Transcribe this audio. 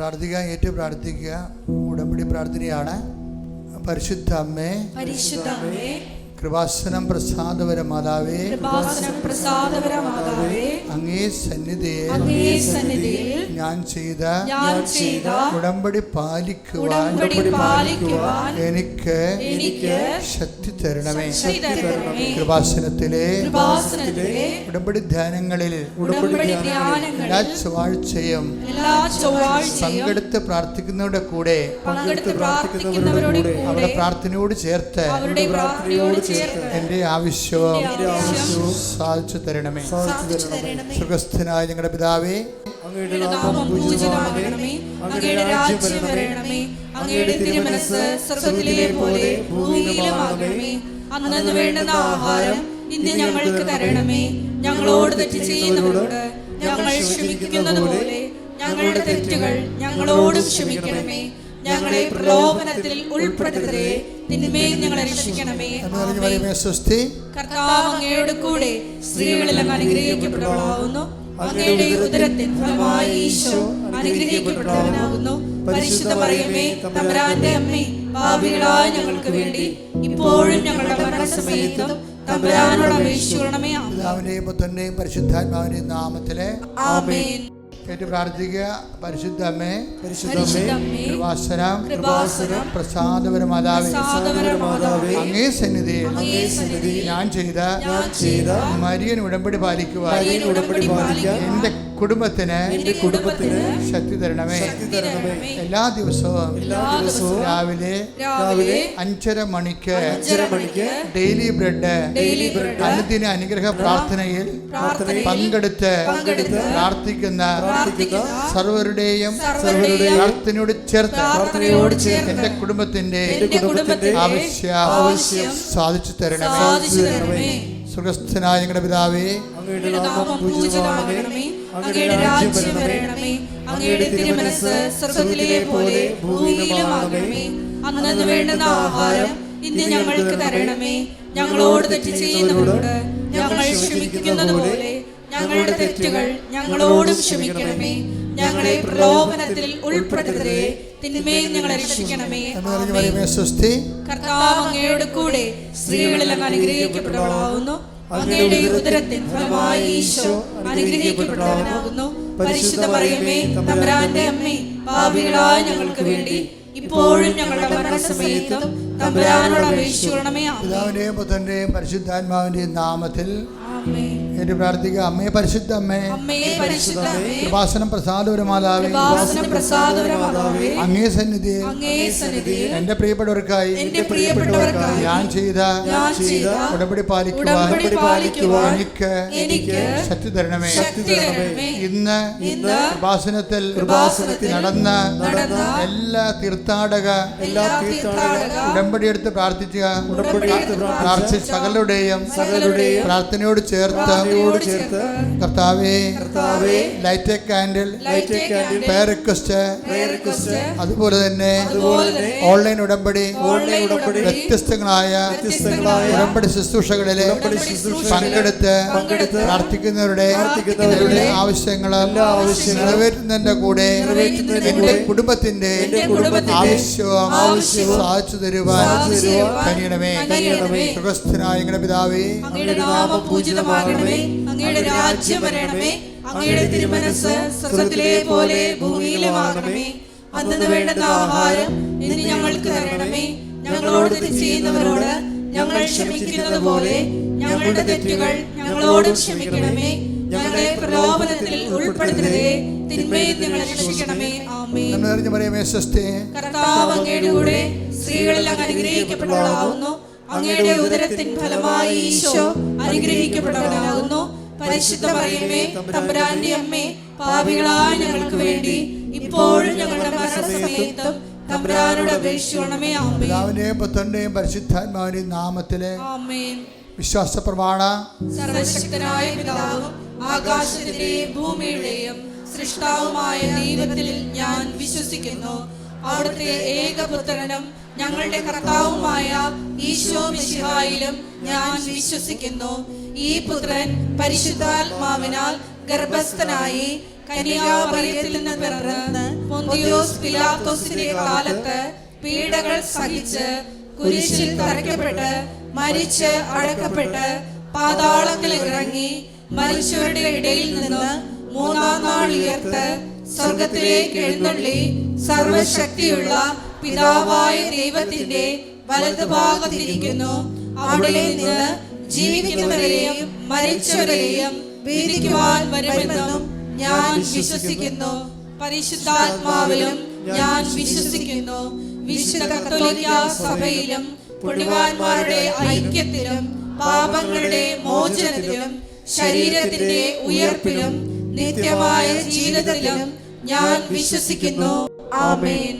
പ്രാർത്ഥിക്കുക, ഏറ്റു പ്രാർത്ഥിക്കുക. ഉടമ്പടി പ്രാർത്ഥനയാണ്. പരിശുദ്ധ അമ്മേ, കൃപാസനം പ്രസാദപര മാതാവേ, അങ്ങേ സന്നിധിയിൽ ഞാൻ ചെയ്ത ഉടമ്പടി പാലിക്കുവാൻ എനിക്ക് ശക്തി തരണമേ. കൃപാസനത്തിലെ ഉടമ്പടി ധ്യാനങ്ങളിൽ എല്ലാ ചൊവ്വാഴ്ചയും പങ്കെടുത്ത് പ്രാർത്ഥിക്കുന്നവരുടെ കൂടെ അവരുടെ പ്രാർത്ഥനയോട് ചേർത്ത് എന്റെ ആവശ്യവും സാധിച്ചു തരണമേ. സുഖസ്ഥനായ ഞങ്ങളുടെ പിതാവേ, അങ്ങയുടെ നാമം പൂജിതമാകണമേ. അങ്ങയുടെ രാജ്യം വരണമേ. അങ്ങയുടെ തിരുമനസ്സ് സ്വർഗ്ഗത്തിലെ പോലെ ഭൂമിയിലുമാകണമേ. അന്നന്ന് വേണ്ടുന്ന ആഹാരം ഇന്ന് ഞങ്ങൾക്ക് തരണമേ. ഞങ്ങളോട് തെറ്റ് ചെയ്യുന്നവരോട് ഞങ്ങൾ ക്ഷമിക്കുന്നത് പോലെ ഞങ്ങളുടെ തെറ്റുകൾ ഞങ്ങളോടും ക്ഷമിക്കണമേ. ഞങ്ങളെ പ്രലോഭനത്തിൽ ഉൾപ്പെടുത്തരുതേ, തിന്മയിൽ ഞങ്ങളെ രക്ഷിക്കണമേ. കർത്താവ് അങ്ങയുടെ കൂടെ സ്ത്രീകളിൽ അങ്ങ് അനുഗ്രഹിക്കപ്പെട്ടവളാകുന്നു. അങ്ങയുടെ ഉദരത്തിൻ ഫലമായി ഈശോ അനുഗ്രഹിക്കപ്പെട്ടവനാകുന്നു. പരിശുദ്ധ മറിയമേ, തമ്പുരാന്റെ അമ്മേ, പാപികളായ ഞങ്ങൾക്ക് വേണ്ടി ഇപ്പോഴും ഞങ്ങളുടെ മരണസമയത്തും തമ്പുരാനോട് അപേക്ഷിക്കണമേ. പിതാവിന്റെയും പുത്രന്റെയും പരിശുദ്ധാത്മാവിന്റെയും നാമത്തിലെ ആമേൻ. ഏറ്റു പ്രാർത്ഥിക്കുക. പരിശുദ്ധ അമ്മേ, കൃപാസനം പ്രസാദപര മാതാവേ, അങ്ങേ സന്നിധിയിൽ ഞാൻ ചെയ്ത മരിയൻ ഉടമ്പടി പാലിക്കുവാൻ എന്റെ കുടുംബത്തിന് ശക്തി തരണമേ. എല്ലാ ദിവസവും രാവിലെ 5:30 മണിക്ക് ഡെയിലി ബ്രെഡ് അനുദിന അനുഗ്രഹ പ്രാർത്ഥനയിൽ പങ്കെടുത്ത് പ്രാർത്ഥിക്കുന്ന സർവരുടെയും പ്രാർത്ഥനയോട് ചേർത്ത് എന്റെ കുടുംബത്തിന്റെ ആവശ്യം സാധിച്ചു തരണമേ. സുഖസ്ഥനായ ഞങ്ങളുടെ പിതാവേ, അങ്ങയുടെ നാമം പൂജിതമാകണമേ. അങ്ങയുടെ രാജ്യം വരണമേ. അങ്ങയുടെ തിരുമനസ്സ് സ്വർഗ്ഗത്തിലെ പോലെ ഭൂമിയിലുമാകണമേ. അന്നന്ന് വേണ്ടുന്ന ആഹാരം ഇന്ന് ഞങ്ങൾക്ക് തരണമേ. ഞങ്ങളോട് തെറ്റ് ചെയ്യുന്നവരോട് ഞങ്ങൾ ക്ഷമിക്കുന്നത് പോലെ ഞങ്ങളുടെ തെറ്റുകൾ ഞങ്ങളോടും ക്ഷമിക്കണമേ. ഞങ്ങളെ പ്രലോഭനത്തിൽ ഉൾപ്പെടുത്തരുതേ, തിന്മയിൽ ഞങ്ങളെ രക്ഷിക്കണമേ. കർത്താവ് അങ്ങയുടെ കൂടെ സ്ത്രീകളിൽ അങ്ങ് അനുഗ്രഹിക്കപ്പെട്ടവളാകുന്നു. അങ്ങയുടെ ഉദരത്തിൻ ഫലമായി ഈശോ അനുഗ്രഹിക്കപ്പെട്ടവനാകുന്നു. പരിശുദ്ധ മറിയമേ, തമ്പുരാന്റെ അമ്മേ, പാപികളായ ഞങ്ങൾക്ക് വേണ്ടി ഇപ്പോഴും ഞങ്ങളുടെ മരണസമയത്തും തമ്പുരാനോട് അപേക്ഷിക്കണമേ. പിതാവിന്റെയും പുത്രന്റെയും പരിശുദ്ധാത്മാവിന്റെയും നാമത്തിൽ ഏറ്റു പ്രാർത്ഥിക്കുക. അമ്മേ, പരിശുദ്ധ അമ്മേ, കൃപാസനം പ്രസാദപര മാതാവേ, അങ്ങേ സന്നിധിയിൽ എന്റെ പ്രിയപ്പെട്ടവർക്കായി ഞാൻ ചെയ്ത ഉടമ്പടി പാലിക്കുവാൻ എനിക്ക് ശക്തി തരണമേ. ഇന്ന് കൃപാസനത്തിൽ നടന്ന എല്ലാ തീർത്ഥാടക ഉടമ്പടി എടുത്ത് പ്രാർത്ഥിച്ച സകലരുടെയും പ്രാർത്ഥനയോട് ചേർത്ത് കർത്താവേ, light a candle prayer request, അതുപോലെ തന്നെ ഓൺലൈൻ ഉടമ്പടി വ്യത്യസ്തങ്ങളായ ഉടമ്പടി ശുശ്രൂഷകളിലെ പങ്കെടുത്ത് പ്രാർത്ഥിക്കുന്നവരുടെ ആവശ്യങ്ങൾ നിറവേറ്റുന്നതിന്റെ കൂടെ എന്റെ കുടുംബത്തിന്റെ ആവശ്യവും സാധിച്ചു തരുവാൻ കഴിയണമേ. സുഖസ്ഥനായ ഞങ്ങളുടെ പിതാവേ, പൂജിതമാകണമേ. അങ്ങയുടെ രാജ്യം വരണമേ. അങ്ങയുടെ തിരുമനസ്സ് സ്വർഗ്ഗത്തിലെ പോലെ ഭൂമിയിലുമാകണമേ. അന്നന്ന് വേണ്ടുന്ന ആഹാരം ഇന്ന് ഞങ്ങൾക്ക് തരണമേ. ഞങ്ങളോട് തെറ്റ് ചെയ്യുന്നവരോട് ഞങ്ങൾ ക്ഷമിക്കുന്നത് പോലെ ഞങ്ങളുടെ തെറ്റുകൾ ഞങ്ങളോടും ക്ഷമിക്കണമേ. ഞങ്ങളെ പ്രലോഭനത്തിൽ ഉൾപ്പെടുത്തരുതേ, തിന്മയിൽ ഞങ്ങളെ രക്ഷിക്കണമേ. ആമേൻ. കർത്താവ് അങ്ങയുടെ കൂടെ സ്ത്രീകളിൽ അങ്ങ് അനുഗ്രഹിക്കപ്പെട്ടവളാകുന്നു. അങ്ങയുടെ ഉദരത്തിൻ ഫലമായി ഈശോ അനുഗ്രഹിക്കപ്പെട്ടവനാകുന്നു. പരിശുദ്ധ മറിയമേ, തമ്പുരാന്റെ അമ്മേ, പാപികളായ ഞങ്ങൾക്ക് വേണ്ടി ഇപ്പോഴും ഞങ്ങളുടെ മരണസമയത്തും തമ്പുരാനോട് അപേക്ഷിക്കണമേ. ആമേൻ. പിതാവിന്റെയും പുത്രന്റെയും പരിശുദ്ധാത്മാവിന്റെയും നാമത്തിലെ ആമേൻ. വിശ്വാസ പ്രമാണ. സർവശക്തനായ പിതാവും ആകാശത്തിന്റെയും ഭൂമിയുടെയും സൃഷ്ടാവുമായ ദൈവത്തിൽ ഞാൻ വിശ്വസിക്കുന്നു. അവിടുത്തെ ഏകപുത്രനും ഞങ്ങളുടെ കർത്താവുമായ ഈശോ മിശിഹായിലും ഞാൻ വിശ്വസിക്കുന്നു. ഈ പുത്രൻ പരിശുദ്ധാത്മാവിനാൽ ഗർഭസ്ഥനായി കന്യാമറിയത്തിൽ നിന്ന് പിറന്ന് പൊന്തിയോസ് പിലാത്തോസിന്റെ കാലത്ത് പീഡകൾ സഹിച്ച് കുരിശിൽ തറയ്ക്കപ്പെട്ട് മരിച്ച് അടക്കപ്പെട്ട് പാതാളത്തിൽ ഇറങ്ങി മരിച്ചവരുടെ ഇടയിൽ നിന്ന് മൂന്നാം നാൾ ഉയർത്ത് സ്വർഗത്തിലേക്ക് എഴുന്നള്ളി സർവശക്തിയുള്ള പിതാവായ ദൈവത്തിന്റെ വലതുഭാഗത്തിരിക്കുന്നു. അവിടെ നിന്ന് ജീവിക്കുന്നവരെയും മരിച്ചവരെയും വിധിക്കുവാൻ വരുമെന്നും ഞാൻ വിശ്വസിക്കുന്നു. പരിശുദ്ധാത്മാവിലും ഞാൻ വിശ്വസിക്കുന്നു. വിശുദ്ധ കത്തോലിക്ക സഭയിലും പുണ്യവാന്മാരുടെ ഐക്യത്തിലും പാപങ്ങളുടെ മോചനത്തിലും ശരീരത്തിന്റെ ഉയർപ്പിലും നിത്യമായ ജീവിതത്തിലും ഞാൻ വിശ്വസിക്കുന്നു. ആമേൻ.